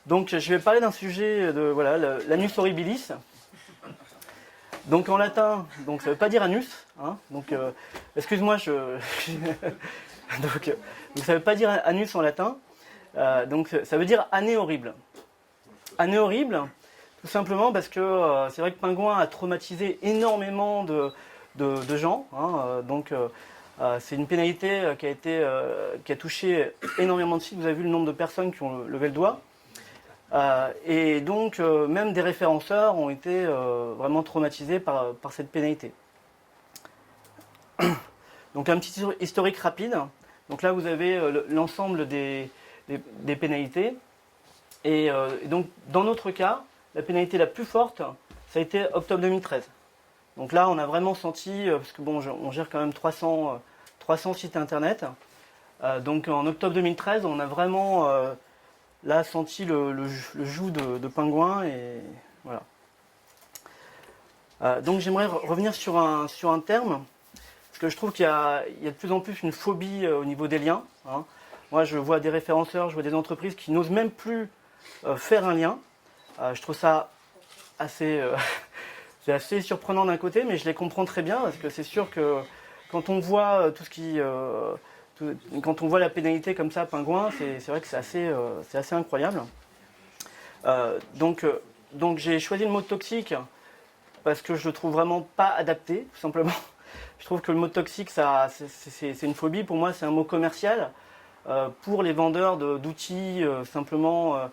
Donc je vais parler d'un sujet de l'anus horribilis. Donc en latin, donc ça veut pas dire anus, hein, donc excuse-moi, donc ça veut pas dire anus en latin, donc ça veut dire année horrible. Année horrible, tout simplement parce que c'est vrai que Pingouin a traumatisé énormément de gens, hein, donc c'est une pénalité qui a touché énormément de sites. Vous avez vu le nombre de personnes qui ont levé le doigt. Et donc, même des référenceurs ont été vraiment traumatisés par cette pénalité. Donc, un petit historique rapide. Donc là, vous avez l'ensemble des pénalités. Et donc, dans notre cas, la pénalité la plus forte, ça a été octobre 2013. Donc là, on a vraiment senti, parce que bon, on gère quand même 300 sites internet. Donc en octobre 2013, on a vraiment là senti le joug de Pingouin. Et voilà. Donc j'aimerais revenir sur un terme, parce que je trouve qu'il y a de plus en plus une phobie au niveau des liens, hein. Moi, je vois des référenceurs, je vois des entreprises qui n'osent même plus faire un lien. Je trouve ça assez, c'est assez surprenant d'un côté, mais je les comprends très bien, parce que c'est sûr que quand on voit tout ce qui... quand on voit la pénalité comme ça, Pingouin, c'est vrai que c'est assez incroyable. Donc j'ai choisi le mot toxique parce que je le trouve vraiment pas adapté, tout simplement. Je trouve que le mot toxique, c'est une phobie. Pour moi, c'est un mot commercial. Pour les vendeurs d'outils, simplement,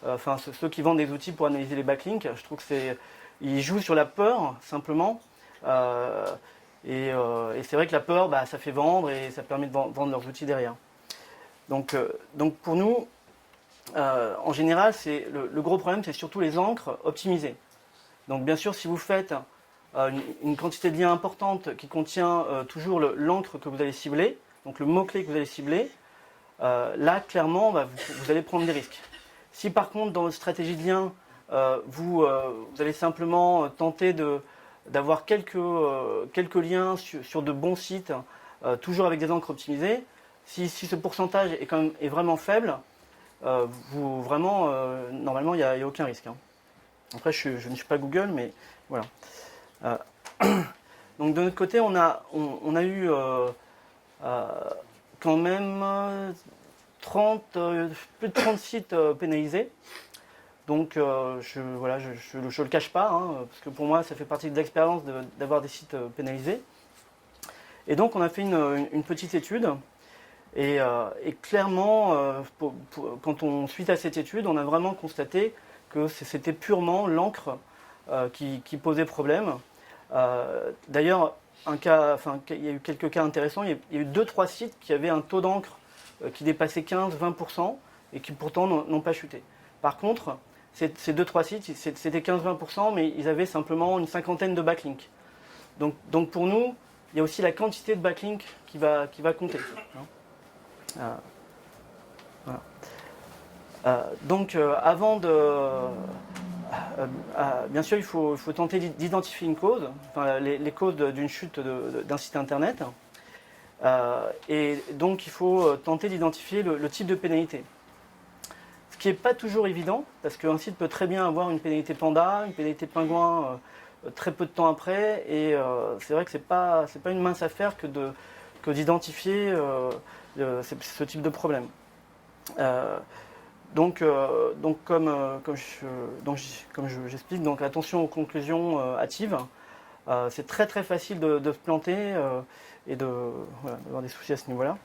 enfin ceux qui vendent des outils pour analyser les backlinks, je trouve que ils jouent sur la peur, simplement. Et c'est vrai que la peur, ça fait vendre et ça permet de vendre leurs outils derrière. Donc pour nous, en général, le gros problème, c'est surtout les encres optimisées. Donc bien sûr, si vous faites une quantité de liens importante qui contient toujours l'encre que vous allez cibler, donc le mot-clé que vous allez cibler, là, clairement, vous allez prendre des risques. Si par contre, dans votre stratégie de lien, vous allez simplement tenter d'avoir quelques liens sur de bons sites, toujours avec des encres optimisées, si ce pourcentage est vraiment faible, normalement, il n'y a aucun risque, hein. Après, je ne suis pas Google, mais voilà. Donc de notre côté, on a eu quand même plus de 30 sites pénalisés. Donc je le cache pas, hein, parce que pour moi ça fait partie de l'expérience d'avoir des sites pénalisés. Et donc on a fait une petite étude, et clairement, quand on suit à cette étude, on a vraiment constaté que c'était purement l'encre qui posait problème. D'ailleurs, il y a eu quelques cas intéressants. Il y a eu 2-3 sites qui avaient un taux d'encre qui dépassait 15-20% et qui pourtant n'ont pas chuté. Par contre, ces 2-3 sites, c'était 15-20%, mais ils avaient simplement une cinquantaine de backlinks. Donc pour nous, il y a aussi la quantité de backlinks qui va compter. Voilà. Donc avant de... bien sûr, il faut tenter d'identifier une cause, enfin, les causes d'une chute d'un site internet. Et donc il faut tenter d'identifier le type de pénalité. Ce qui n'est pas toujours évident, parce qu'un site peut très bien avoir une pénalité panda, une pénalité pingouin très peu de temps après, et c'est vrai que c'est pas une mince affaire que d'identifier ce type de problème. Donc comme j'explique, donc attention aux conclusions hâtives. C'est très très facile de se planter et d'avoir des soucis à ce niveau-là.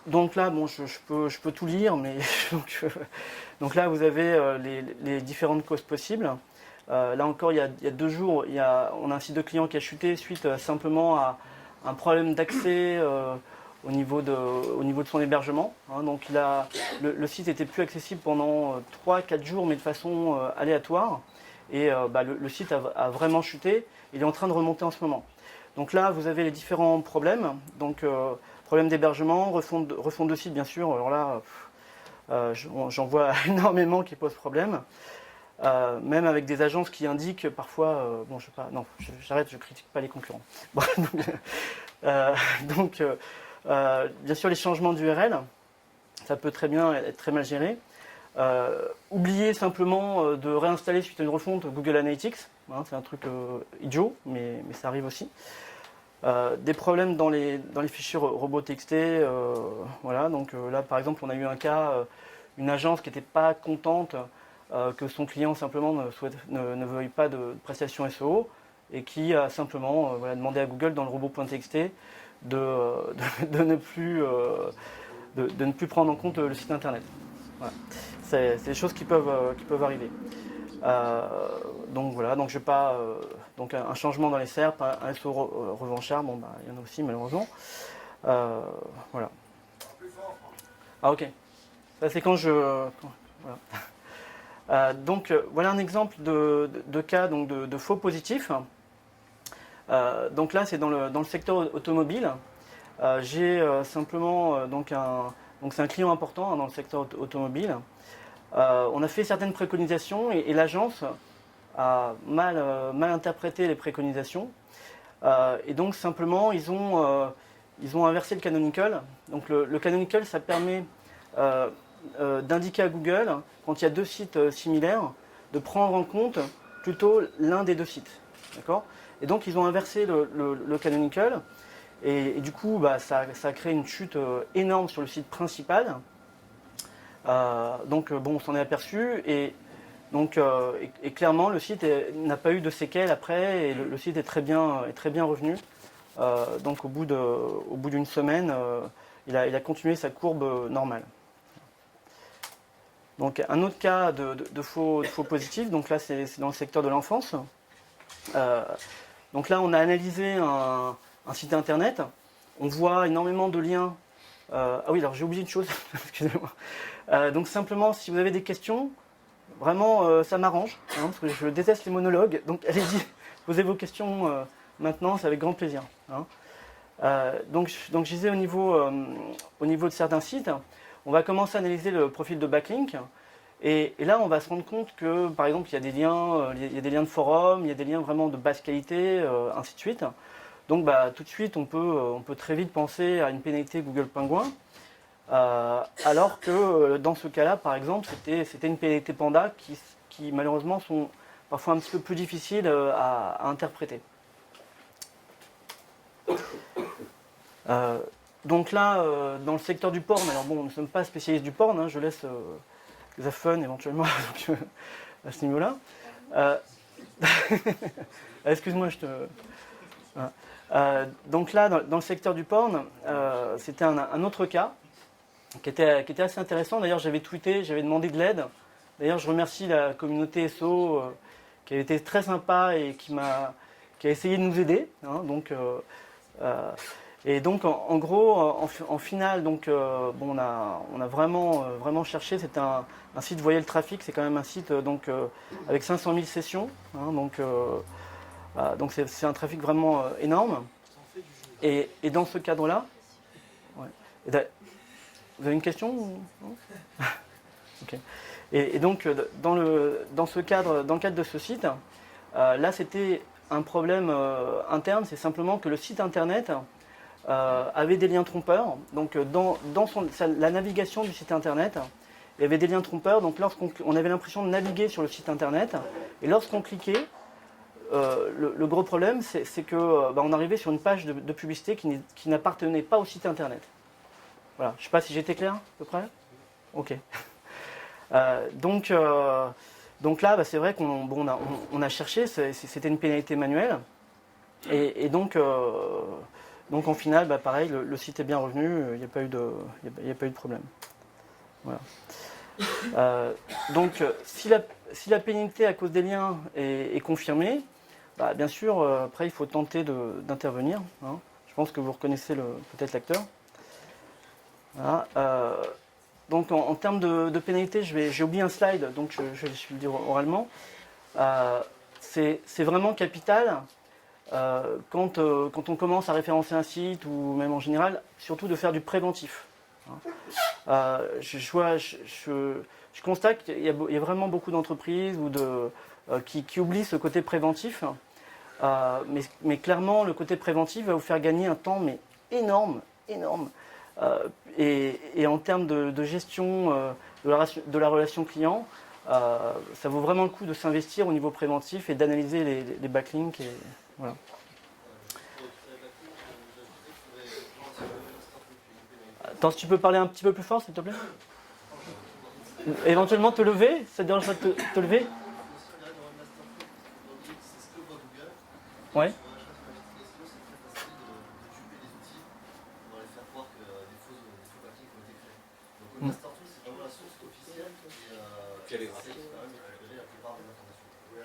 Donc là, bon, je peux tout lire, mais donc là vous avez les différentes causes possibles. Là encore, il y a 2 jours, on a un site de client qui a chuté suite simplement à un problème d'accès au niveau de son hébergement, hein. Donc le site était plus accessible pendant 3-4 jours, mais de façon aléatoire. Et le site a vraiment chuté. Il est en train de remonter en ce moment. Donc là, vous avez les différents problèmes. Donc problème d'hébergement, refonte de site, bien sûr. Alors là, j'en vois énormément qui posent problème. Même avec des agences qui indiquent parfois... bon, je sais pas... Non, j'arrête, je critique pas les concurrents. Bon, donc bien sûr, les changements d'URL. ça peut très bien être très mal géré. Oubliez simplement de réinstaller suite à une refonte Google Analytics, hein, c'est un truc idiot, mais ça arrive aussi. Des problèmes dans les fichiers robots.txt, voilà, donc là par exemple on a eu un cas, une agence qui n'était pas contente que son client simplement ne veuille pas de prestation SEO et qui a simplement voilà, demandé à Google dans le robot.txt de ne plus prendre en compte le site internet. Voilà. C'est des choses qui peuvent arriver. Donc voilà, donc je vais pas donc un changement dans les SERP, un SEO revanchard, bon bah il y en a aussi malheureusement. Voilà. Ah ok. Ça c'est quand voilà. Donc voilà un exemple de cas donc de faux positifs. Donc là c'est dans le secteur automobile. J'ai simplement donc c'est un client important hein, dans le secteur automobile. On a fait certaines préconisations et l'agence a mal interprété les préconisations. Et donc simplement ils ont inversé le canonical. Donc le canonical ça permet d'indiquer à Google quand il y a deux sites similaires de prendre en compte plutôt l'un des deux sites. D'accord ? Et donc ils ont inversé le canonical. Et du coup, bah, ça a créé une chute énorme sur le site principal. Donc bon, on s'en est aperçu et donc et clairement le site n'a pas eu de séquelles après et le site est très bien revenu. Donc au bout d'une semaine, il a continué sa courbe normale. Donc un autre cas de faux positifs. Donc là c'est dans le secteur de l'enfance. Donc là on a analysé un site internet. On voit énormément de liens. Ah oui, alors j'ai oublié une chose, excusez-moi. Donc simplement, si vous avez des questions, vraiment, ça m'arrange, hein, parce que je déteste les monologues. Donc allez-y, posez vos questions maintenant, c'est avec grand plaisir. Hein. Donc je disais au niveau de certains sites, on va commencer à analyser le profil de backlink. Et là, on va se rendre compte que, par exemple, il y a des liens de forum, il y a des liens vraiment de basse qualité, ainsi de suite. Donc bah, tout de suite, on peut très vite penser à une pénalité Google Penguin, alors que dans ce cas-là, par exemple, c'était une pénalité Panda qui malheureusement sont parfois un petit peu plus difficiles à interpréter. Donc là, dans le secteur du porn, alors bon, nous ne sommes pas spécialistes du porn, hein, je laisse Zafun éventuellement à ce niveau-là. Excuse-moi, je te... Voilà. Donc là, dans le secteur du porn, c'était un autre cas qui était assez intéressant. D'ailleurs, j'avais tweeté, j'avais demandé de l'aide. D'ailleurs, je remercie la communauté SO qui a été très sympa et qui a essayé de nous aider. Hein, et donc, en gros, en finale, donc, bon, on a vraiment cherché. C'est un site, voyez le trafic, c'est quand même un site donc, avec 500 000 sessions. Hein, donc c'est un trafic vraiment énorme. Et dans ce cadre-là, ouais. Vous avez une question non okay. Et donc dans le cadre de ce site, là c'était un problème interne, c'est simplement que le site internet avait des liens trompeurs. Donc dans la navigation du site internet, il y avait des liens trompeurs. Donc lorsqu'on avait l'impression de naviguer sur le site internet, et lorsqu'on cliquait, le gros problème, c'est que on arrivait sur une page de publicité qui n'appartenait pas au site internet. Voilà. Je ne sais pas si j'étais clair, à peu près. Ok. Donc là, c'est vrai qu'on a cherché, c'était une pénalité manuelle. Et donc en final, pareil, le site est bien revenu, il n'y a pas eu de problème. Voilà. Donc si la pénalité à cause des liens est confirmée, bien sûr, après il faut tenter d'intervenir. Hein. Je pense que vous reconnaissez peut-être l'acteur. Voilà. Donc en termes de pénalité, j'ai oublié un slide, donc je vais le dire oralement. C'est vraiment capital quand on commence à référencer un site ou même en général, surtout de faire du préventif. Je constate qu'il y a vraiment beaucoup d'entreprises qui oublient ce côté préventif. Mais clairement, le côté préventif va vous faire gagner un temps mais énorme. Et en termes de gestion de la relation client, ça vaut vraiment le coup de s'investir au niveau préventif et d'analyser les backlinks. Et, voilà. Attends, si tu peux parler un petit peu plus fort, s'il te plaît. Éventuellement te lever, ça te dérange pas de te lever? Ouais.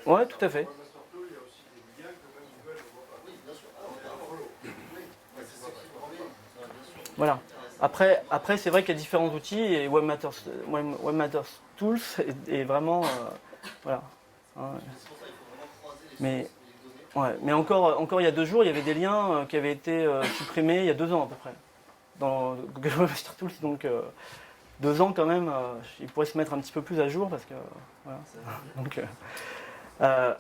Ouais, tout à fait. Voilà. Après c'est vrai qu'il y a différents outils et Webmaster Tools est vraiment voilà. Hein. Mais encore il y a 2 jours, il y avait des liens qui avaient été supprimés il y a 2 ans à peu près dans Google Webmaster Tools. Donc 2 ans quand même, il pourrait se mettre un petit peu plus à jour parce que voilà.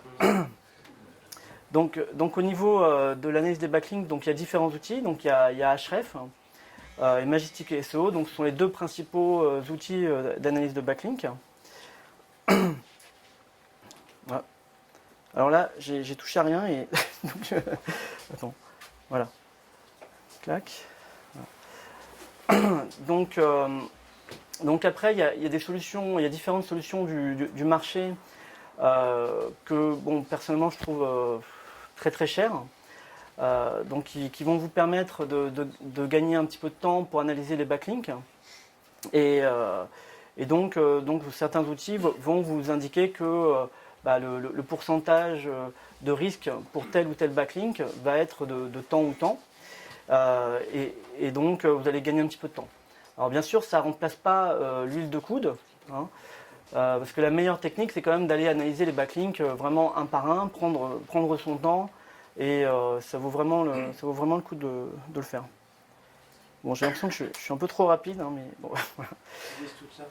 Donc au niveau de l'analyse des backlinks, donc il y a différents outils. Donc il y a Ahref et Majestic SEO. Donc ce sont les 2 principaux outils d'analyse de backlinks. Voilà. Alors là, j'ai touché à rien et donc attends, voilà, clac. Voilà. Donc après, il y a des solutions, il y a différentes solutions du marché que, bon, personnellement, je trouve très très chères. Donc qui vont vous permettre de gagner un petit peu de temps pour analyser les backlinks. Et donc certains outils vont vous indiquer que le pourcentage de risque pour tel ou tel backlink va être de temps ou temps. Et donc vous allez gagner un petit peu de temps. Alors bien sûr, ça ne remplace pas l'huile de coude, hein, parce que la meilleure technique, c'est quand même d'aller analyser les backlinks vraiment un par un, prendre son temps, et ça vaut vraiment le coup de le faire. Bon, j'ai l'impression que je suis un peu trop rapide, hein, mais bon, voilà. Tout ça.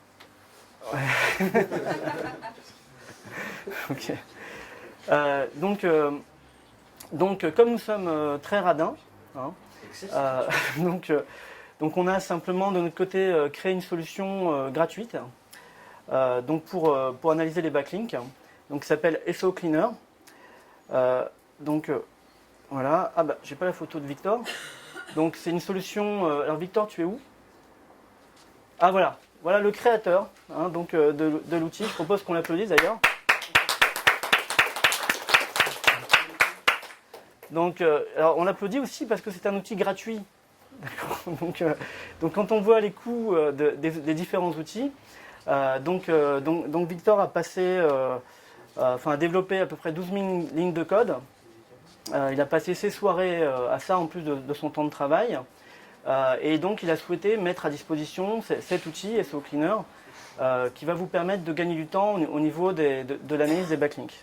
Ouais. Ok. Donc, comme nous sommes très radins, hein, donc on a simplement de notre côté créé une solution gratuite donc pour analyser les backlinks, donc qui s'appelle SEO Cleaner. Voilà. Ah bah j'ai pas la photo de Victor. Donc c'est une solution. Alors Victor, tu es où? Ah voilà le créateur hein, donc de l'outil. Je propose qu'on l'applaudisse d'ailleurs. Donc alors on l'applaudit aussi parce que c'est un outil gratuit. Donc quand on voit les coûts des différents outils, donc Victor a a développé à peu près 12 000 lignes de code. Il a passé ses soirées à ça en plus de son temps de travail. Et donc il a souhaité mettre à disposition cet outil SEO Cleaner qui va vous permettre de gagner du temps au niveau de l'analyse des backlinks.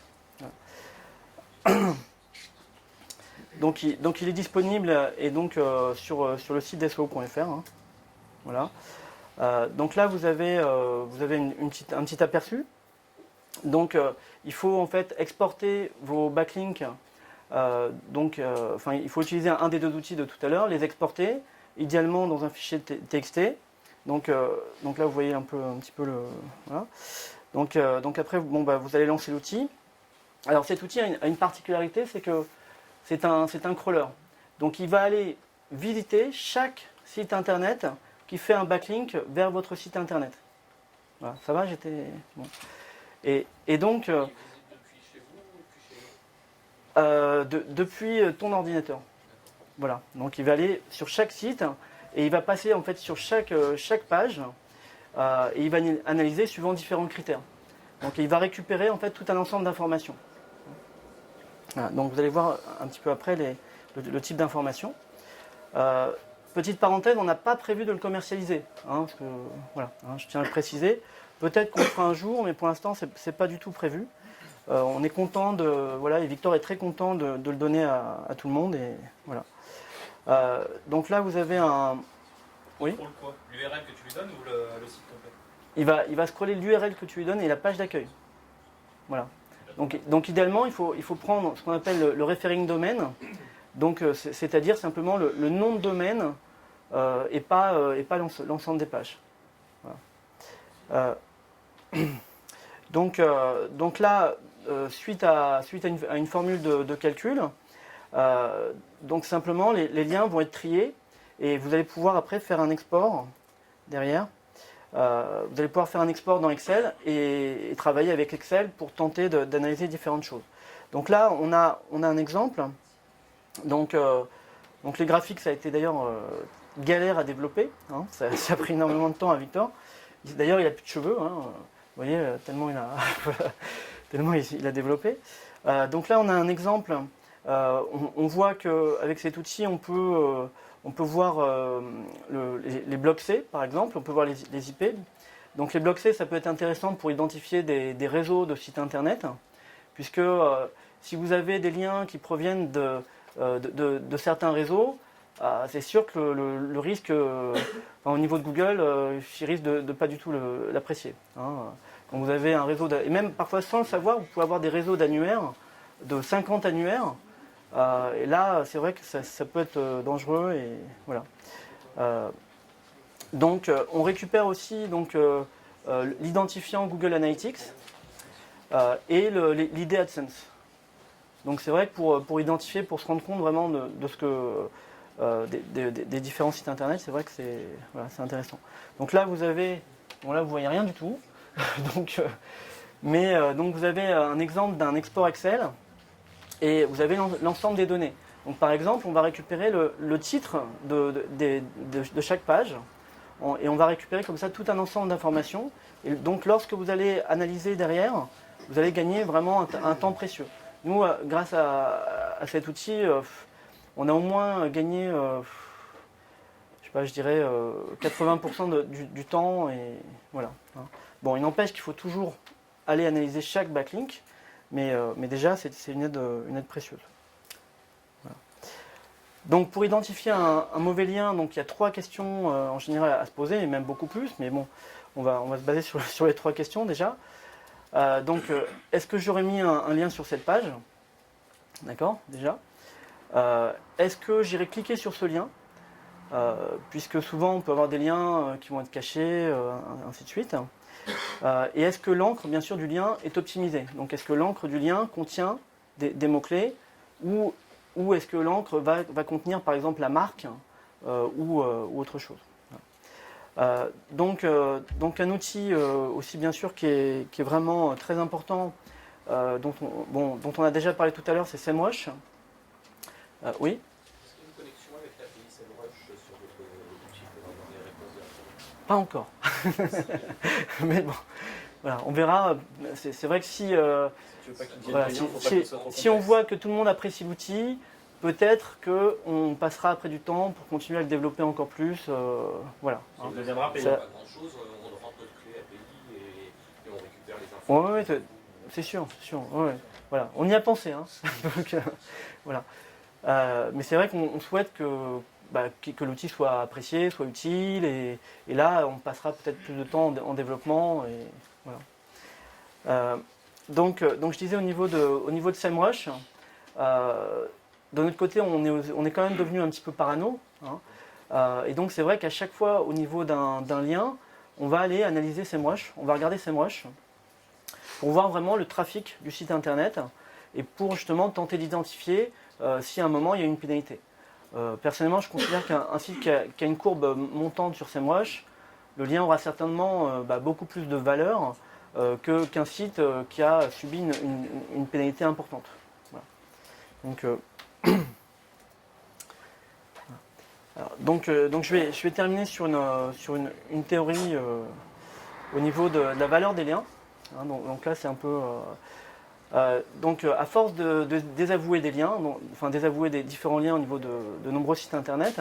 Donc il est disponible et donc sur le site d'SEO.fr. Hein. Voilà. Donc là vous avez un petit aperçu. Donc il faut en fait exporter vos backlinks. Il faut utiliser un des 2 outils de tout à l'heure, les exporter, idéalement dans un fichier TXT. Donc là vous voyez un petit peu le. Voilà. Donc après vous allez lancer l'outil. Alors cet outil a une particularité, c'est que c'est un crawler. Donc il va aller visiter chaque site internet qui fait un backlink vers votre site internet. Voilà, ça va, j'étais. Bon. Et donc. Depuis ton ordinateur. Voilà. Donc il va aller sur chaque site et il va passer en fait sur chaque page et il va analyser suivant différents critères. Donc il va récupérer en fait tout un ensemble d'informations. Voilà. Donc vous allez voir un petit peu après le type d'informations. Petite parenthèse, on n'a pas prévu de le commercialiser, hein, parce que voilà, hein, je tiens à le préciser. Peut-être qu'on le fera un jour, mais pour l'instant c'est pas du tout prévu. On est content et Victor est très content de le donner à tout le monde et voilà. Donc là vous avez un. Oui. Pour quoi? L'URL que tu lui donnes ou le site complet? Il va scroller l'URL que tu lui donnes et la page d'accueil. Voilà. Donc idéalement il faut prendre ce qu'on appelle le referring domain. Donc c'est-à-dire simplement le nom de domaine et pas l'ensemble des pages. Voilà. Donc là, suite à une formule de calcul, donc simplement les liens vont être triés et vous allez pouvoir après faire un export derrière. Vous allez pouvoir faire un export dans Excel et travailler avec Excel pour tenter d'analyser différentes choses. Donc là, on a un exemple. Donc les graphiques, ça a été d'ailleurs galère à développer. Hein. Ça a pris énormément de temps à Victor. D'ailleurs, il n'a plus de cheveux. Hein. Vous voyez, tellement il a développé. Donc là, on a un exemple. On voit qu'avec cet outil, on peut voir les blocs C, par exemple. On peut voir les IP. Donc les blocs C, ça peut être intéressant pour identifier des réseaux de sites internet, puisque si vous avez des liens qui proviennent de certains réseaux, c'est sûr que le risque, au niveau de Google, il risque de pas du tout l'apprécier. Hein. Quand vous avez un réseau, et même parfois sans le savoir, vous pouvez avoir des réseaux d'annuaires, de 50 annuaires, et là, c'est vrai que ça peut être dangereux, et voilà. Donc, on récupère aussi l'identifiant Google Analytics et l'ID AdSense. Donc, c'est vrai que pour identifier, pour se rendre compte vraiment de ce que des différents sites internet, c'est vrai que c'est intéressant. Donc là, vous avez, bon là, vous voyez rien du tout. Donc vous avez un exemple d'un export Excel et vous avez l'ensemble des données. Donc par exemple, on va récupérer le titre de chaque page et on va récupérer comme ça tout un ensemble d'informations. Et donc lorsque vous allez analyser derrière, vous allez gagner vraiment un temps précieux. Nous, grâce à cet outil, on a au moins gagné, je sais pas, je dirais 80% du temps et voilà. Hein. Bon, il n'empêche qu'il faut toujours aller analyser chaque backlink, mais déjà c'est une aide précieuse. Voilà. Donc pour identifier un mauvais lien, donc il y a 3 questions en général à se poser, et même beaucoup plus, mais bon, on va se baser sur les 3 questions déjà. Est-ce que j'aurais mis un lien sur cette page? D'accord, déjà. Est-ce que j'irai cliquer sur ce lien, puisque souvent on peut avoir des liens qui vont être cachés, ainsi de suite. Et est-ce que l'encre, bien sûr, du lien est optimisée? Donc est-ce que l'encre du lien contient des mots-clés ou est-ce que l'encre va contenir par exemple la marque ou autre chose? Donc un outil aussi bien sûr qui est vraiment très important, dont on a déjà parlé tout à l'heure, c'est SEMrush. Oui. Est-ce qu'il y a une connexion avec l'API SEMrush sur votre outil pour avoir des réponses de la Pas encore. Mais bon, voilà, on verra. C'est vrai que si on voit que tout le monde apprécie l'outil, peut-être qu'on passera après du temps pour continuer à le développer encore plus. Voilà. Ça ne deviendra payant. Pas grand-chose, on rentre notre clé API et on récupère les infos. Oui, c'est sûr. Ouais. Voilà. On y a pensé. Hein. Donc, voilà. Mais c'est vrai qu'on souhaite que l'outil soit apprécié, soit utile, et là on passera peut-être plus de temps en développement. Et voilà. Donc je disais au niveau de SEMrush, de notre côté on est quand même devenu un petit peu parano. Hein. Et donc c'est vrai qu'à chaque fois au niveau d'un lien, on va aller analyser SEMrush, on va regarder SEMrush pour voir vraiment le trafic du site internet et pour justement tenter d'identifier si à un moment il y a une pénalité. Personnellement, je considère qu'un site qui a une courbe montante sur SEMrush, le lien aura certainement beaucoup plus de valeur qu'un site qui a subi une pénalité importante. Voilà. Donc je vais terminer sur une théorie au niveau de la valeur des liens. Hein, donc là, c'est un peu... à force de désavouer des liens, désavouer des différents liens au niveau de nombreux sites internet,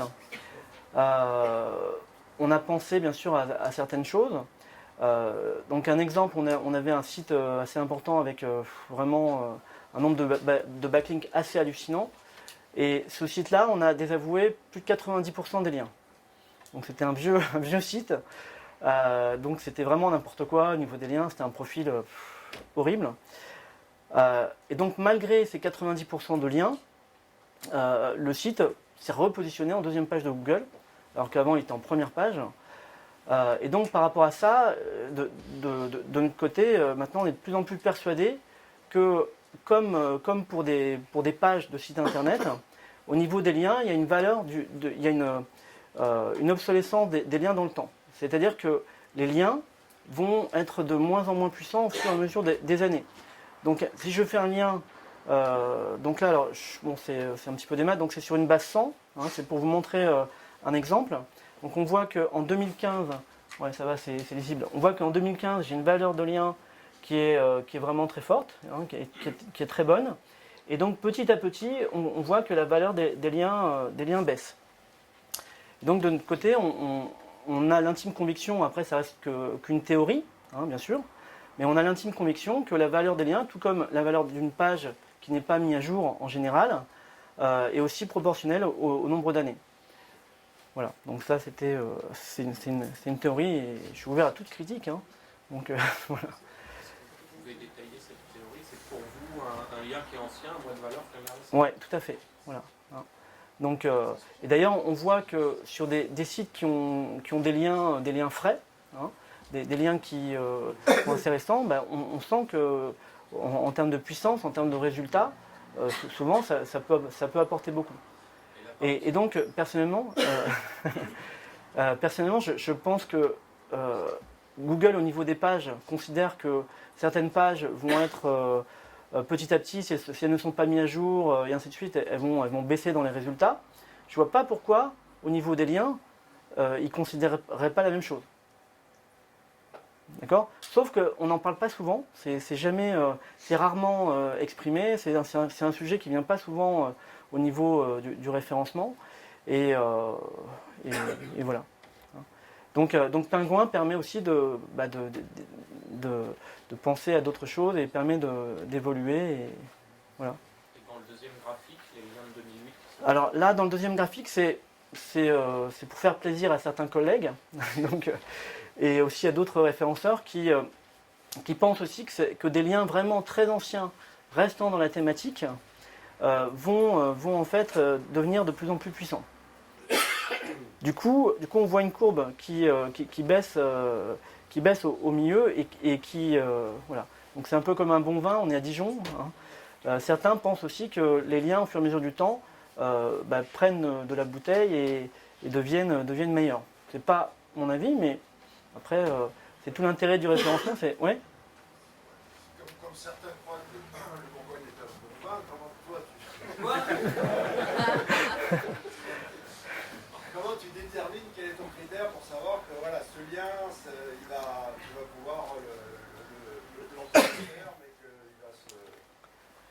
on a pensé bien sûr à certaines choses. Donc un exemple, on avait un site assez important avec vraiment un nombre de backlinks assez hallucinant. Et ce site-là, on a désavoué plus de 90% des liens. Donc c'était un vieux site. Donc c'était vraiment n'importe quoi au niveau des liens, c'était un profil horrible. Et donc malgré ces 90% de liens, le site s'est repositionné en 2e page de Google alors qu'avant il était en première page. Et donc par rapport à ça, de notre côté, maintenant on est de plus en plus persuadé que comme pour des pages de sites internet, au niveau des liens, il y a une valeur, il y a une obsolescence des liens dans le temps. C'est-à-dire que les liens vont être de moins en moins puissants au fur et à mesure des années. Donc si je fais un lien, donc là, alors, bon, c'est un petit peu des maths, donc c'est sur une base 100, hein, c'est pour vous montrer un exemple. Donc on voit qu'en 2015, ouais ça va, c'est lisible, on voit qu'en 2015 j'ai une valeur de lien qui est vraiment très forte, hein, qui est très bonne. Et donc petit à petit, on voit que la valeur des liens baisse. Donc de notre côté, on a l'intime conviction, après ça reste qu'une théorie, hein, bien sûr, mais on a l'intime conviction que la valeur des liens, tout comme la valeur d'une page qui n'est pas mise à jour en général, est aussi proportionnelle au nombre d'années. Voilà, donc ça c'est une théorie et je suis ouvert à toute critique. Hein. Donc voilà. Vous pouvez détailler cette théorie, c'est pour vous un lien qui est ancien, a moins de valeur qu'un lien récent? Oui, tout à fait. Voilà. Donc, et d'ailleurs, on voit que sur des sites qui ont des liens frais, hein, des liens qui sont assez récents, ben, on sent que en termes de puissance, en termes de résultats, souvent ça peut apporter beaucoup. Et donc, personnellement, je pense que Google, au niveau des pages, considère que certaines pages vont être petit à petit, si elles ne sont pas mises à jour, et ainsi de suite, elles vont baisser dans les résultats. Je ne vois pas pourquoi, au niveau des liens, ils ne considéreraient pas la même chose. D'accord ? Sauf qu'on n'en parle pas souvent, c'est rarement exprimé, c'est un sujet qui ne vient pas souvent au niveau du référencement, et voilà. Donc Pingouin permet aussi de penser à d'autres choses et permet d'évoluer. Et voilà. Et dans le deuxième graphique, les liens de 2008 Alors là, dans le deuxième graphique, c'est pour faire plaisir à certains collègues donc, et aussi à d'autres référenceurs qui pensent aussi que des liens vraiment très anciens restant dans la thématique vont en fait devenir de plus en plus puissants. Du coup, on voit une courbe qui baisse, au milieu et qui voilà. Donc c'est un peu comme un bon vin, on est à Dijon. Hein. Certains pensent aussi que les liens, au fur et à mesure du temps, prennent de la bouteille et deviennent meilleurs. C'est pas mon avis, mais après, c'est tout l'intérêt du référencement. C'est ouais. Comme certains croient que le Bourgogne est un bon vin, comment tu détermines quel est ton critère pour savoir que voilà, ce lien, tu vas pouvoir l'entretenir, mais qu'il va se...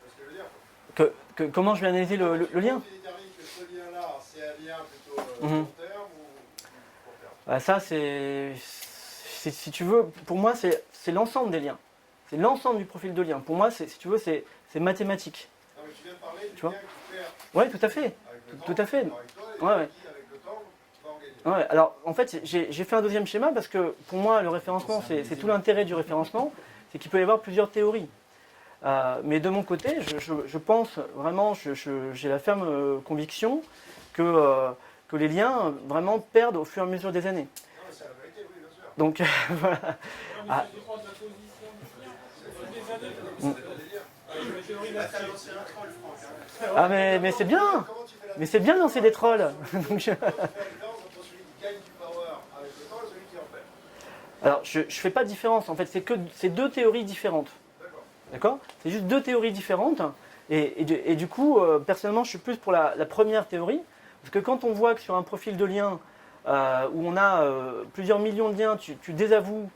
C'est ce que je veux dire. Comment je vais analyser le lien? Comment tu détermines que ce lien-là, c'est un lien plutôt long terme ou court terme? Ça, si tu veux, pour moi, c'est l'ensemble des liens. C'est l'ensemble du profil de lien. Pour moi, si tu veux, c'est mathématique. Non, mais tu viens de parler du Tu vois lien qui perd. Oui, tout à fait. Tout à fait. Ouais. Ouais, alors, en fait, j'ai fait un deuxième schéma parce que pour moi, le référencement, c'est tout l'intérêt du référencement, c'est qu'il peut y avoir plusieurs théories. Mais de mon côté, je pense vraiment, j'ai la ferme conviction que les liens vraiment perdent au fur et à mesure des années. C'est la vérité, oui, bien sûr. Donc, voilà. Ah. Ah, mais c'est bien! Mais c'est bien de lancer des trolls! Donc, alors, je ne fais pas de différence. En fait, c'est deux théories différentes. D'accord? C'est juste deux théories différentes. Et du coup, personnellement, je suis plus pour la première théorie. Parce que quand on voit que sur un profil de lien où on a plusieurs millions de liens, tu désavoues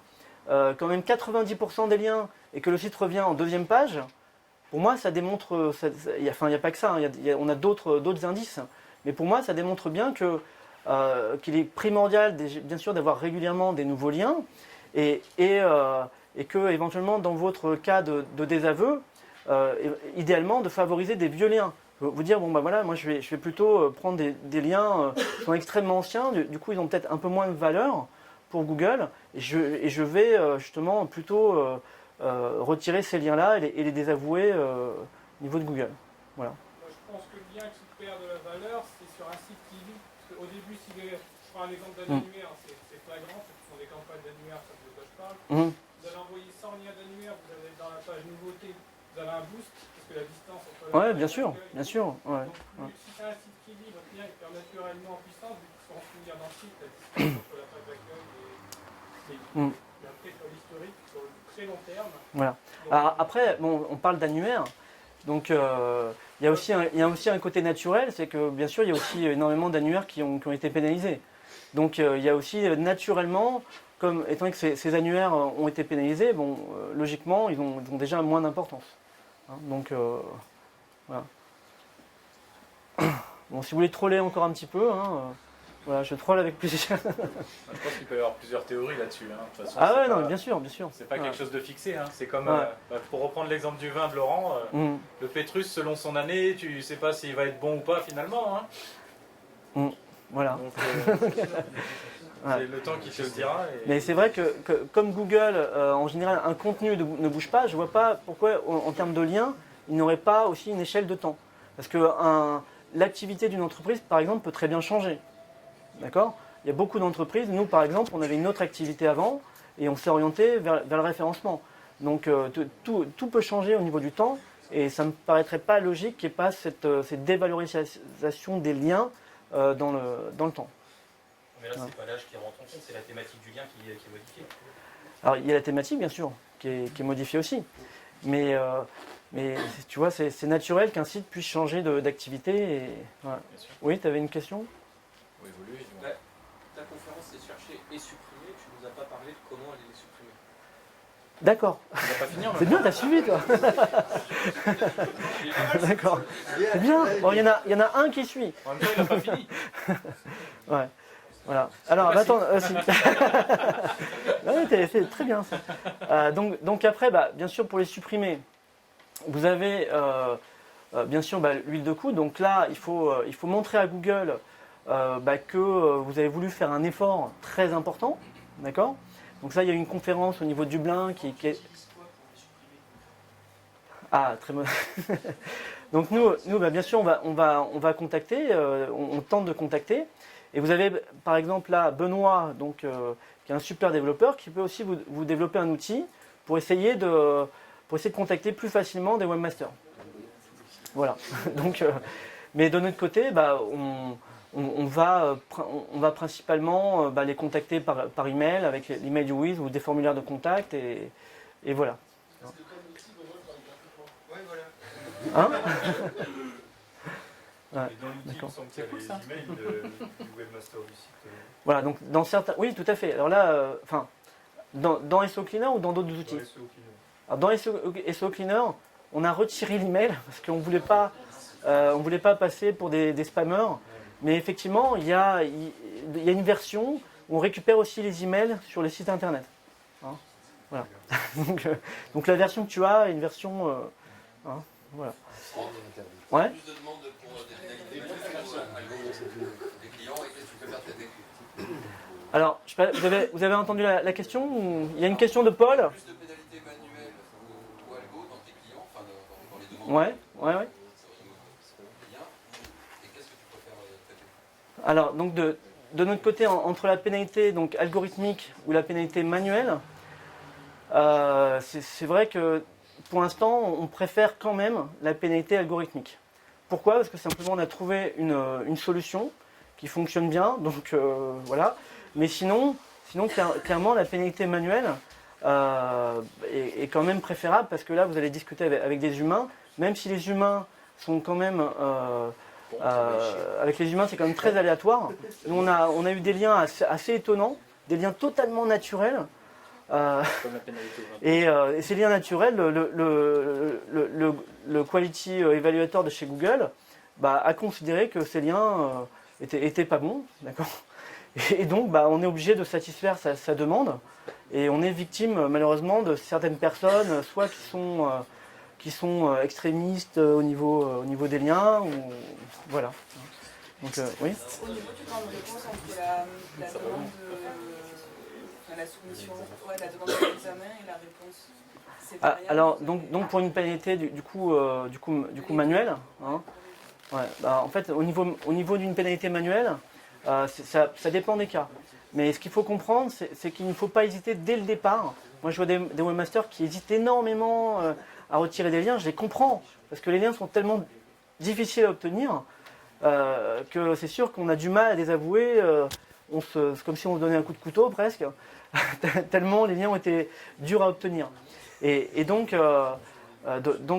quand même 90% des liens et que le site revient en deuxième page, pour moi, ça démontre... Il n'y a pas que ça, hein, on a d'autres indices. Mais pour moi, ça démontre bien qu'il est primordial, bien sûr, d'avoir régulièrement des nouveaux liens et que, éventuellement, dans votre cas de désaveu, idéalement, de favoriser des vieux liens. Vous dire, bon, bah voilà, moi, je vais plutôt prendre des liens qui sont extrêmement anciens, du coup, ils ont peut-être un peu moins de valeur pour Google, et je vais justement plutôt retirer ces liens-là et les désavouer au niveau de Google. Voilà. Moi, je pense que le lien qui perd de la valeur, c'est sur un site qui vit. Parce qu'au début, si je prends un exemple d'annuaire, c'est flagrant, ce sont des campagnes d'annuaire, ça c'est de quoi je parle. Vous allez envoyer 100 liens d'annuaire, vous allez dans la page nouveauté, vous avez un boost, parce que la distance entre la Ouais, bien sûr, bien sûr. Ouais. Donc, si c'est un site qui vit, votre lien il perd naturellement en puissance, vu qu'ils seront soumis dans le site, la distance entre la page d'accueil et après sur l'historique, sur le très long terme. Voilà. Alors, après, bon, on parle d'annuaire, donc il y a aussi un côté naturel, c'est que bien sûr il y a aussi énormément d'annuaires qui ont été pénalisés. Donc il y a aussi naturellement, comme étant donné que ces annuaires ont été pénalisés, bon, logiquement ils ont déjà moins d'importance. Hein, donc voilà. Bon, si vous voulez troller encore un petit peu, voilà, je troll avec plaisir. Je pense qu'il peut y avoir plusieurs théories là-dessus. Hein. De toute façon, Ah ouais, non, mais bien sûr, bien sûr. C'est pas quelque chose de fixé. Hein. C'est comme, pour reprendre l'exemple du vin de Laurent, le Pétrus, selon son année, tu sais pas s'il va être bon ou pas finalement. Hein. Voilà. Donc, c'est le temps qui te le dira. Mais c'est vrai que comme Google, en général, un contenu ne bouge pas, je vois pas pourquoi, en termes de lien, il n'aurait pas aussi une échelle de temps. Parce que l'activité d'une entreprise, par exemple, peut très bien changer. D'accord ? Il y a beaucoup d'entreprises. Nous, par exemple, on avait une autre activité avant et on s'est orienté vers le référencement. Donc, tout peut changer au niveau du temps et ça ne me paraîtrait pas logique qu'il n'y ait pas cette dévalorisation des liens dans le temps. Mais là, c'est pas l'âge qui rentre en compte, c'est la thématique du lien qui est modifiée. Alors, il y a la thématique, bien sûr, qui est modifiée aussi. Mais tu vois, c'est naturel qu'un site puisse changer d'activité. Voilà. Oui, tu avais une question ? Ta conférence, c'est chercher et supprimer. Tu nous as pas parlé de comment aller les supprimer. D'accord. C'est bien, t'as suivi, toi. D'accord. C'est bien. Bon, il y en a un qui suit. En même temps, il n'a pas fini. Ouais. Voilà. Alors, attends. C'est très bien ça. Donc après, bien sûr, pour les supprimer, vous avez bien sûr l'huile de coude. Donc là, il faut montrer à Google que vous avez voulu faire un effort très important. D'accord ? Donc ça, il y a une conférence au niveau de Dublin qui est... Ah, très bon. Donc nous bien sûr, on va contacter, on tente de contacter. Et vous avez par exemple là Benoît, donc, qui est un super développeur, qui peut aussi vous développer un outil pour essayer de contacter plus facilement des webmasters. Voilà. Donc, mais de notre côté, on va principalement les contacter par email, avec l'email du Wiz ou des formulaires de contact, et voilà. Hein? Ouais, d'accord. C'est cool ça. Les emails du webmaster du site. Voilà, donc dans certains... Oui, tout à fait. Alors là, dans SEO Cleaner ou dans d'autres outils? Alors dans SEO Cleaner, on a retiré l'email parce qu'on voulait pas passer pour des spammers. Mais effectivement, il y a une version où on récupère aussi les emails sur les sites internet. Hein, voilà. Donc la version que tu as est une version... voilà. Ouais. Plus de demandes pour des clients et qu'est-ce que tu peux faire t'aider? Alors, je sais pas, vous avez entendu la question ou... Il y a une question de Paul. Plus de pénalités manuelles ou algo dans tes clients, enfin dans les demandes. Ouais. Et qu'est-ce que tu préfères traiter? Alors, donc de notre côté, entre la pénalité donc algorithmique ou la pénalité manuelle, c'est vrai que pour l'instant, on préfère quand même la pénalité algorithmique. Pourquoi? Parce que simplement on a trouvé une solution qui fonctionne bien, donc voilà. Mais sinon clairement, la pénalité manuelle est quand même préférable parce que là, vous allez discuter avec des humains, même si les humains sont quand même... avec les humains, c'est quand même très aléatoire. Nous, on a eu des liens assez étonnants, des liens totalement naturels. Et ces liens naturels, le Quality Evaluator de chez Google a considéré que ces liens étaient pas bons, d'accord. Et donc, on est obligé de satisfaire sa demande, et on est victime malheureusement de certaines personnes, soit qui sont extrémistes au niveau des liens, ou voilà. Donc, oui. Au niveau du temps de réponse entre la demande la soumission, la demande d'examen et la réponse, c'est variable. Alors donc pour une pénalité du coup manuelle, hein, Ouais, bah, en fait, au niveau d'une pénalité manuelle, ça dépend des cas. Mais ce qu'il faut comprendre, c'est qu'il ne faut pas hésiter dès le départ. Moi, je vois des webmasters qui hésitent énormément à retirer des liens. Je les comprends, parce que les liens sont tellement difficiles à obtenir que c'est sûr qu'on a du mal à les avouer. C'est comme si on se donnait un coup de couteau, presque, tellement les liens ont été durs à obtenir. Et donc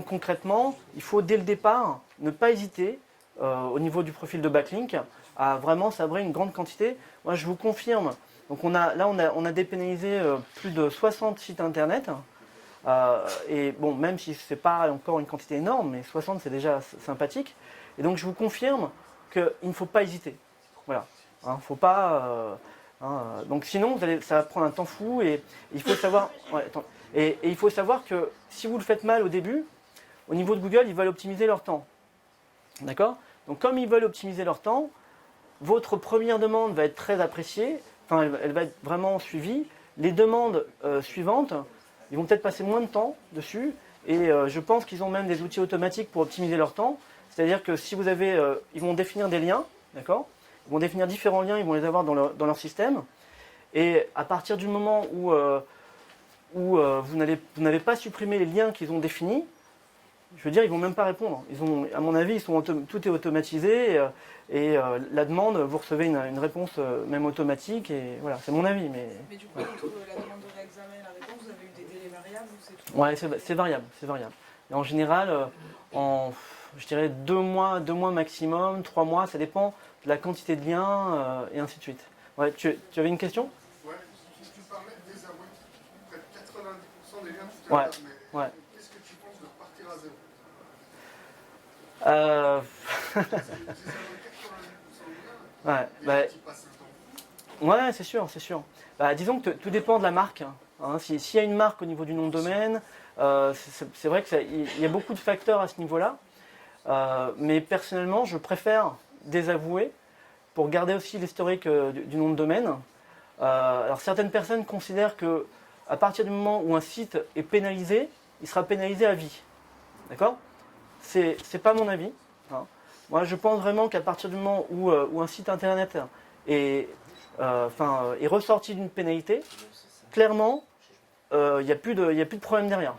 concrètement, il faut dès le départ ne pas hésiter au niveau du profil de backlink à vraiment sabrer une grande quantité. Moi, je vous confirme. Donc on a dépénalisé plus de 60 sites internet. Et bon, même si c'est pas encore une quantité énorme, mais 60 c'est déjà sympathique. Et donc je vous confirme qu'il ne faut pas hésiter. Voilà. Faut pas. Donc sinon, ça va prendre un temps fou et il faut savoir. Et il faut savoir que si vous le faites mal au début, au niveau de Google, ils veulent optimiser leur temps. D'accord? Donc comme ils veulent optimiser leur temps, votre première demande va être très appréciée, enfin elle va être vraiment suivie. Les demandes suivantes, ils vont peut-être passer moins de temps dessus, et je pense qu'ils ont même des outils automatiques pour optimiser leur temps. C'est-à-dire que si vous avez, ils vont définir des liens, d'accord? Ils vont définir différents liens, ils vont les avoir dans leur système, et à partir du moment où vous n'avez pas supprimé les liens qu'ils ont définis, je veux dire, ils ne vont même pas répondre. À mon avis, tout est automatisé et la demande, vous recevez une réponse même automatique. Et voilà, c'est mon avis. Mais du coup, entre la demande de réexamen et la réponse, vous avez eu des délais variables ou c'est tout? Ouais, c'est variable. Et en général, je dirais 2 mois maximum, 3 mois, ça dépend de la quantité de liens et ainsi de suite. Ouais, tu avais une question? Ouais, si tu parlais de désavouer près de 90% des liens tout à l'heure, mais ouais. qu'est-ce que tu penses de repartir à zéro? Ouais, ouais, c'est sûr. Bah, disons que tout dépend de la marque. S'il y a une marque au niveau du nom de domaine, c'est vrai qu'il y a beaucoup de facteurs à ce niveau-là. Mais personnellement, je préfère désavouer pour garder aussi l'historique du nom de domaine. Alors certaines personnes considèrent que à partir du moment où un site est pénalisé, il sera pénalisé à vie. D'accord? C'est pas mon avis. Moi, je pense vraiment qu'à partir du moment où un site internet est ressorti d'une pénalité, clairement, il n'y a plus de problème derrière.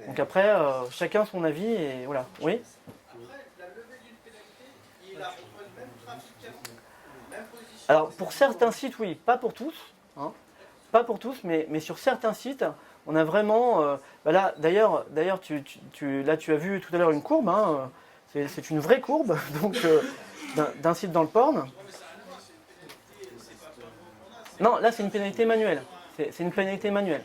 Donc après, chacun son avis et voilà. Oui. Après, la levée d'une pénalité, il a reçu le même trafic qu'avant, même position. Alors pour certains sites, oui, pas pour tous. Pas pour tous, mais sur certains sites, on a vraiment. Là, d'ailleurs, tu as vu tout à l'heure une courbe. C'est une vraie courbe, donc d'un site dans le porn. Non, là c'est une pénalité manuelle. C'est une pénalité manuelle.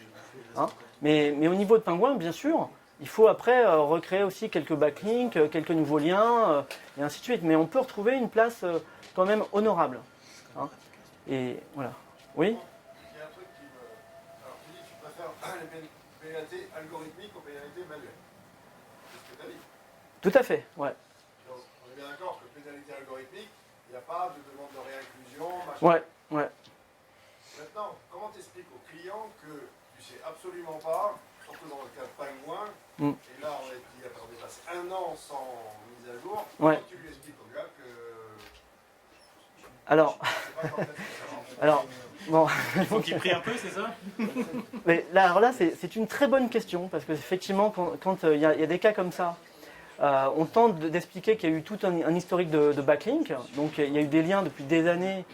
Mais au niveau de Pingouin, bien sûr, il faut après recréer aussi quelques backlinks, quelques nouveaux liens, et ainsi de suite. Mais on peut retrouver une place quand même honorable. Et voilà. Oui. Il y a un truc qui me. Alors tu dis que tu préfères les pénalités algorithmiques aux pénalités manuelles. C'est ce que tu as dit. Tout à fait, ouais. Donc on est bien d'accord que pénalité algorithmique, il n'y a pas de demande de réinclusion, machin. Ouais. Maintenant, comment t'expliques au client que tu sais absolument pas, surtout dans le cas de Pingouin, et là on a passé 1 an sans mise à jour, comment tu lui expliques au gars que. Alors. Bon. Il faut qu'il prie un peu, c'est ça? Mais là, c'est une très bonne question, parce qu'effectivement, quand il y a des cas comme ça, on tente d'expliquer qu'il y a eu tout un historique de backlink. Donc il y a eu des liens depuis des années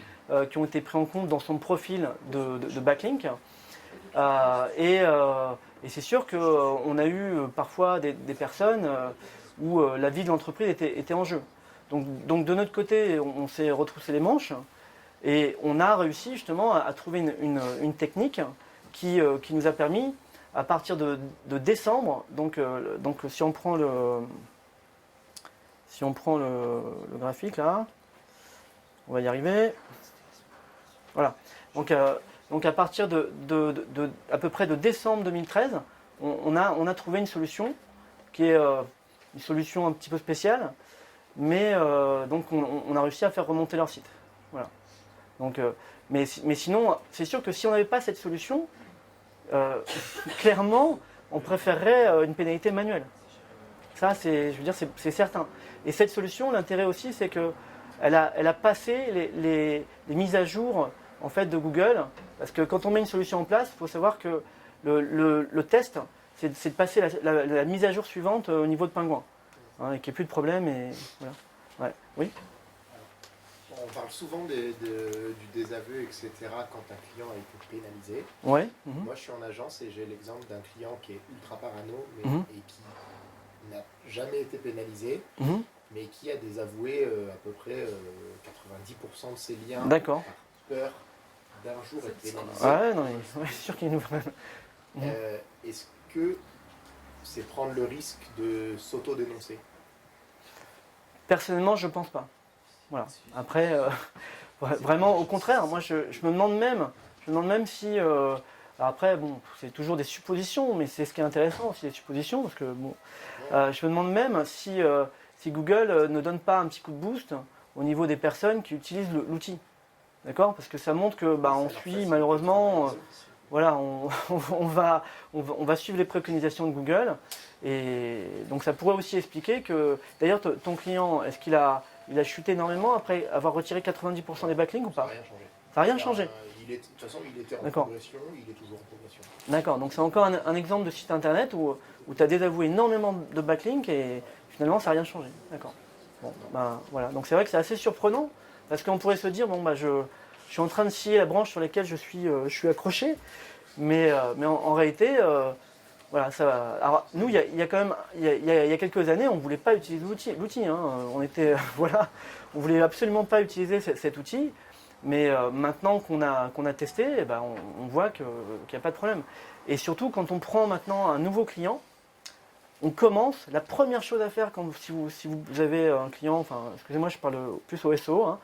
qui ont été pris en compte dans son profil de backlink. Et c'est sûr qu'on a eu parfois des personnes où la vie de l'entreprise était en jeu. Donc de notre côté, on s'est retroussé les manches et on a réussi justement à trouver une technique qui nous a permis, à partir de décembre, donc si on prend le graphique là, on va y arriver. Voilà. Donc à partir de à peu près de décembre 2013, on a trouvé une solution qui est une solution un petit peu spéciale, mais donc on a réussi à faire remonter leur site. Voilà. Donc, mais sinon, c'est sûr que si on n'avait pas cette solution, clairement, on préférerait une pénalité manuelle. Ça, je veux dire, c'est certain. Et cette solution, l'intérêt aussi, c'est que elle a passé les mises à jour en fait, de Google. Parce que quand on met une solution en place, il faut savoir que le test, c'est de passer la mise à jour suivante au niveau de Penguin. Hein, et qu'il n'y ait plus de problème. Et voilà. Ouais. Oui. On parle souvent du désaveu, etc. quand un client a été pénalisé. Ouais. Moi, je suis en agence et j'ai l'exemple d'un client qui est ultra parano et qui n'a jamais été pénalisé, mais qui a désavoué à peu près 90% de ses liens par peur d'un jour être pénalisé. Ah non, mais c'est sûr qu'il nous... Est-ce que c'est prendre le risque de s'auto-dénoncer? Personnellement, je pense pas. Voilà. Après, vraiment, au contraire, moi, je me demande même si... après, bon, c'est toujours des suppositions, mais c'est ce qui est intéressant aussi, les suppositions, parce que, bon, je me demande même si Google ne donne pas un petit coup de boost au niveau des personnes qui utilisent l'outil. D'accord? Parce que ça montre que, on suit, malheureusement... voilà, on va suivre les préconisations de Google. Et donc ça pourrait aussi expliquer que, d'ailleurs, ton client, est-ce qu'il a chuté énormément après avoir retiré 90% des backlinks ou pas? Ça n'a rien changé. Ça n'a rien changé. De toute façon, il était en progression, il est toujours en progression. D'accord, donc c'est encore un exemple de site internet où tu as désavoué énormément de backlinks et finalement ça n'a rien changé. D'accord. Bon, voilà. Donc c'est vrai que c'est assez surprenant parce qu'on pourrait se dire, je suis en train de scier la branche sur laquelle je suis accroché, mais en réalité, voilà, ça va. Alors nous, il y a quand même, il y a quelques années, on ne voulait pas utiliser l'outil. Hein. On était, voilà, on voulait absolument pas utiliser cet outil, mais maintenant qu'on a testé, on voit qu'il n'y a pas de problème. Et surtout, quand on prend maintenant un nouveau client, on commence. La première chose à faire si vous avez un client, enfin, excusez-moi, je parle plus au SEO. Hein,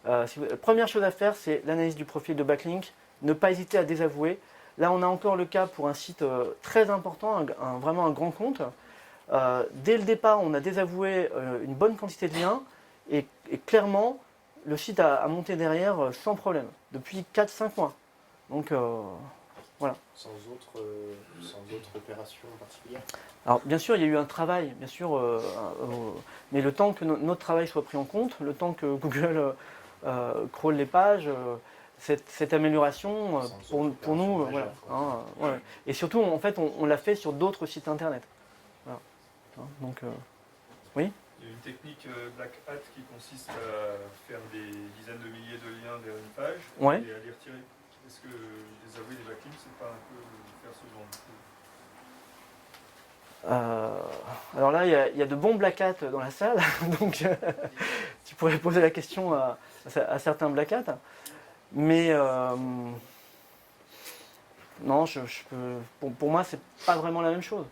la première chose à faire, c'est l'analyse du profil de backlink, ne pas hésiter à désavouer. Là, on a encore le cas pour un site très important, vraiment un grand compte. Dès le départ, on a désavoué une bonne quantité de liens et clairement, le site a monté derrière sans problème, depuis 4-5 mois. Donc, voilà. Sans autre opération particulière? Alors, bien sûr, il y a eu un travail, bien sûr, mais le temps que notre travail soit pris en compte, le temps que Google crawl les pages, cette amélioration, pour nous, voilà. Hein, ouais. Et surtout, en fait, on l'a fait sur d'autres sites internet. Voilà. Hein, donc, oui. Il y a une technique Black Hat qui consiste à faire des dizaines de milliers de liens vers une page et à les retirer. Est-ce que désavouer des backlinks, c'est pas un peu faire ce genre de choses? Alors là, il y a de bons Black Hat dans la salle, donc tu pourrais poser la question à certains Black Hat. Mais non, pour moi, c'est pas vraiment la même chose.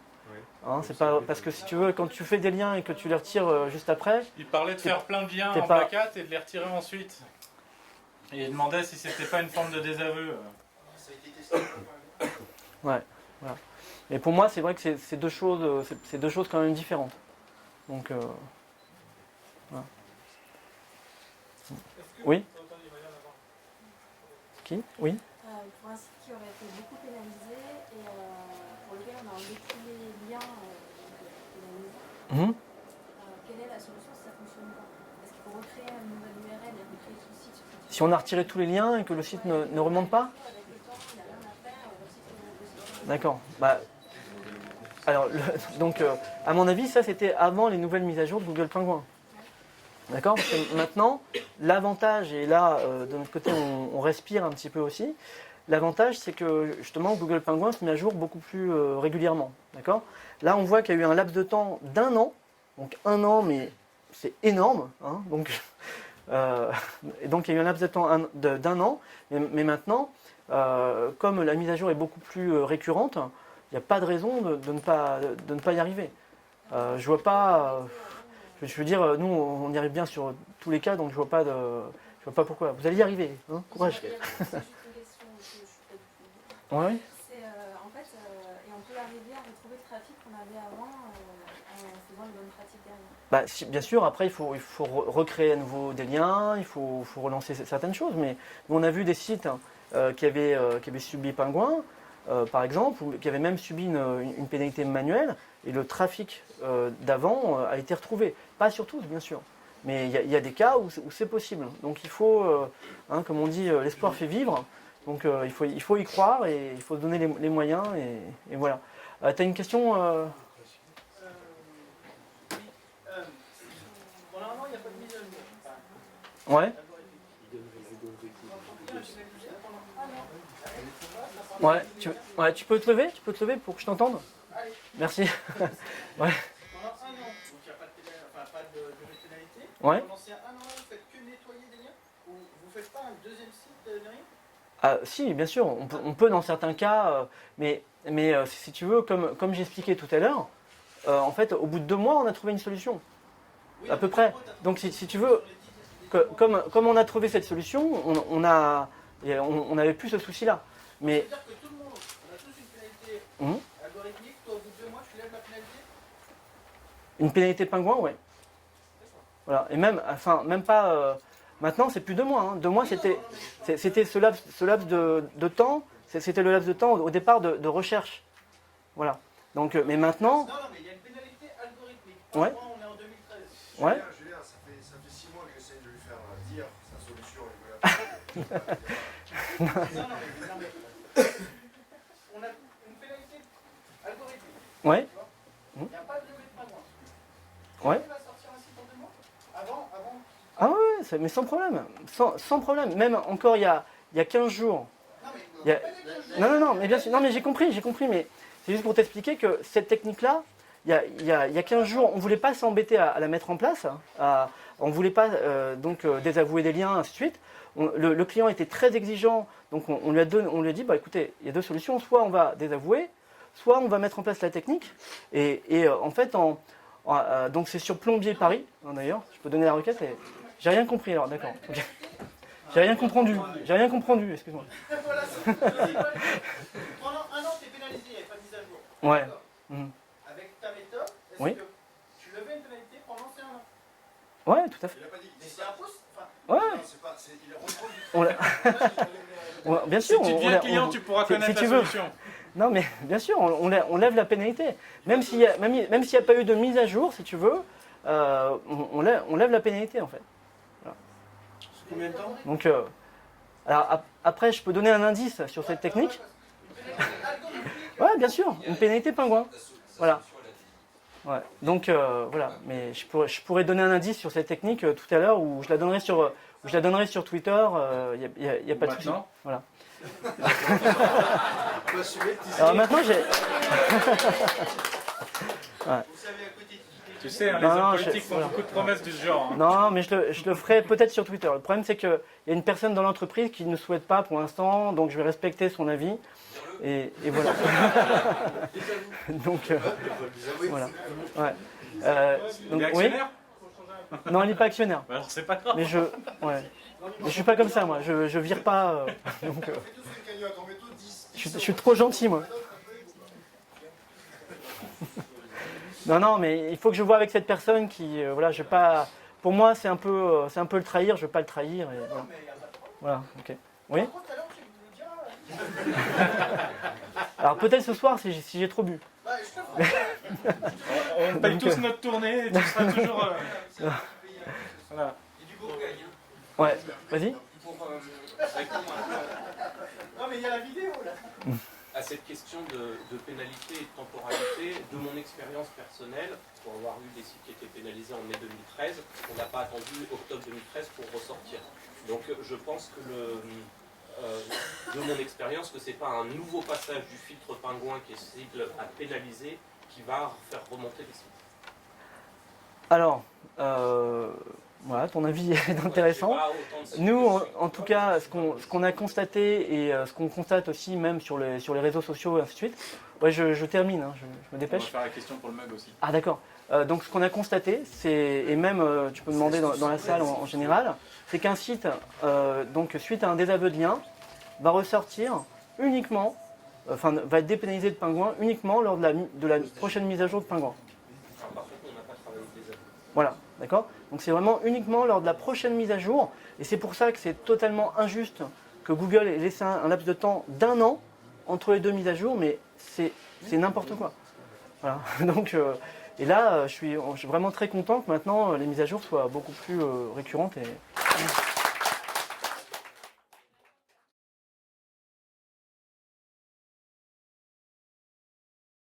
Hein, c'est pas, parce que si tu veux, quand tu fais des liens et que tu les retires juste après... Il parlait de faire plein de liens en Black Hat et de les retirer ensuite. Et il demandait si c'était pas une forme de désaveu. Ça a été testé. Ouais, voilà. Mais pour moi, c'est vrai que c'est deux choses quand même différentes. Donc, voilà. Oui. Qui? Oui. Pour un site qui aurait été beaucoup pénalisé et pour lequel on a enlevé tous les liens pénalisés, quelle est la solution si ça ne fonctionne pas? Est-ce qu'il faut recréer une nouvelle URL et recréer son site? Si on a retiré tous les liens et que le site ne remonte pas? D'accord. Alors, donc, à mon avis, ça c'était avant les nouvelles mises à jour de Google Penguin. D'accord? Parce que maintenant, l'avantage, et là, de notre côté, on respire un petit peu aussi, l'avantage, c'est que justement, Google Penguin se met à jour beaucoup plus régulièrement. D'accord? Là, on voit qu'il y a eu un laps de temps d'1 an. Donc, 1 an, mais c'est énorme. Hein, donc, et donc, il y a eu un laps de temps d'1 an. Mais maintenant, comme la mise à jour est beaucoup plus récurrente, il n'y a pas de raison de ne pas y arriver. Je vois pas... je veux dire, nous, on y arrive bien sur tous les cas, donc je vois pas pourquoi. Vous allez y arriver, hein, courage. C'est juste une question que je suis pas Ouais. C'est en fait, et on peut arriver à retrouver le trafic qu'on avait avant en faisant les bonnes pratiques derrière. Bien sûr, après il faut recréer à nouveau des liens, il faut relancer certaines choses, mais on a vu des sites qui avaient subi Penguin, par exemple, ou qui avaient même subi une pénalité manuelle, et le trafic d'avant a été retrouvé. Pas sur tous, bien sûr, mais il y a des cas où c'est possible. Donc il faut, comme on dit, l'espoir fait vivre. Donc il faut y croire et il faut se donner les moyens et voilà. Tu as une question Pendant un an, il n'y a pas de mise à jour. Ouais. Ouais, tu peux te lever pour que je t'entende. Merci. Ouais. Pendant un an, donc il n'y a pas de pénalité. Ouais. Pendant ces un an, vous faites que nettoyer des liens? Ou vous ne faites pas un deuxième site de rien? Ah, si, bien sûr, on peut dans certains cas, mais si tu veux, comme j'expliquais tout à l'heure, en fait, au bout de 2 mois, on a trouvé une solution, à peu près. Donc, si tu veux, comme on a trouvé cette solution, on n'avait plus ce souci-là. Mais C'est-à-dire que tout le monde, on a tous une pénalité algorithmique, toi, au bout de 2 mois, tu lèves la pénalité? une pénalité pingouin, ouais. Voilà. Et même pas. Maintenant, c'est plus 2 mois. 2 mois, c'était ce laps de temps. C'était le laps de temps au départ de recherche. Voilà. Donc, mais maintenant. Non, mais il y a une pénalité algorithmique. Ouais. On est en 2013. Ouais. Julien, ça fait 6 mois que j'essaie de lui faire dire sa solution. On a une pénalité algorithmique. Ouais. Il n'y a pas de levée de pingouin. Ouais. Tu vas sortir un site en 2 mois? Avant Ah ouais, mais sans problème. Sans problème. Même encore il y a 15 jours. Non, mais bien sûr. Non, mais j'ai compris, mais c'est juste pour t'expliquer que cette technique-là, il y a 15 jours, on ne voulait pas s'embêter à la mettre en place. On ne voulait pas désavouer des liens, ainsi de suite. Le client était très exigeant, donc on lui a dit, bah, écoutez, il y a 2 solutions. Soit on va désavouer, soit on va mettre en place la technique. Et en fait, donc c'est sur Plombier Paris, d'ailleurs, je peux donner la requête. J'ai rien compris alors, d'accord. Okay. J'ai rien comprendu, excuse-moi. Voilà, pendant un an, tu es pénalisé, il n'y avait pas de mise à jour. Ouais. Avec ta méthode, est-ce Oui. que tu levais une pénalité pendant ces 1 an? Ouais, tout à fait. Il n'a pas dit. Mais c'est un pouce? Ouais. Bien sûr. Si tu deviens client, tu pourras connaître la solution. Non, mais bien sûr, on lève la pénalité. Même s'il n'y a pas eu de mise à jour, si tu veux, on lève la pénalité en fait. Voilà. Combien de temps? Donc, alors après, je peux donner un indice sur cette technique. Ouais, bien sûr, une pénalité pingouin. Voilà. Ouais. Donc voilà, mais je pourrais donner un indice sur cette technique tout à l'heure où je la donnerai sur Twitter. Il n'y a pas de souci. Voilà. Alors maintenant j'ai. Ouais. Tu sais, les hommes politiques font beaucoup de promesses du genre. Non, mais je le ferai peut-être sur Twitter. Le problème, c'est qu'il y a une personne dans l'entreprise qui ne souhaite pas pour l'instant, donc je vais respecter son avis. Et voilà. Donc, voilà. Ouais. Il est actionnaire? Non, il n'est pas actionnaire. Alors, c'est pas grave. Mais je suis pas comme ça, moi. Je vire pas. Donc, je suis trop gentil, moi. Non, mais il faut que je vois avec cette personne qui, voilà, je vais pas. Pour moi, c'est un peu le trahir. Je veux pas le trahir. Et voilà. Ok. Oui. Alors peut-être ce soir si j'ai trop bu. On paye tous notre tournée et tu seras toujours. Voilà. Ouais. Vas-y. Non mais il y a la vidéo là. À cette question de pénalité et de temporalité, de mon expérience personnelle, pour avoir eu des sites qui étaient pénalisés en mai 2013, on n'a pas attendu octobre 2013 pour ressortir. Donc je pense que de mon expérience, que ce n'est pas un nouveau passage du filtre pingouin qui est cible à pénaliser qui va faire remonter les sites. Alors, voilà, ton avis est intéressant. Nous, en tout cas, ce qu'on a constaté et ce qu'on constate aussi même sur les réseaux sociaux et ainsi de suite, ouais, je termine, hein, je me dépêche. On va faire la question pour le mug aussi. Ah d'accord. Donc ce qu'on a constaté, et même tu peux demander dans la salle en général, c'est qu'un site, donc suite à un désaveu de lien, va ressortir uniquement, va être dépénalisé de pingouin uniquement lors de la prochaine mise à jour de pingouin. Par contre, on n'a pas travaillé le désaveu. Voilà, d'accord? Donc c'est vraiment uniquement lors de la prochaine mise à jour, et c'est pour ça que c'est totalement injuste que Google ait laissé un laps de temps d'1 an entre les 2 mises à jour, mais c'est n'importe quoi. Voilà. Donc, et là, je suis vraiment très content que maintenant les mises à jour soient beaucoup plus récurrentes. Et...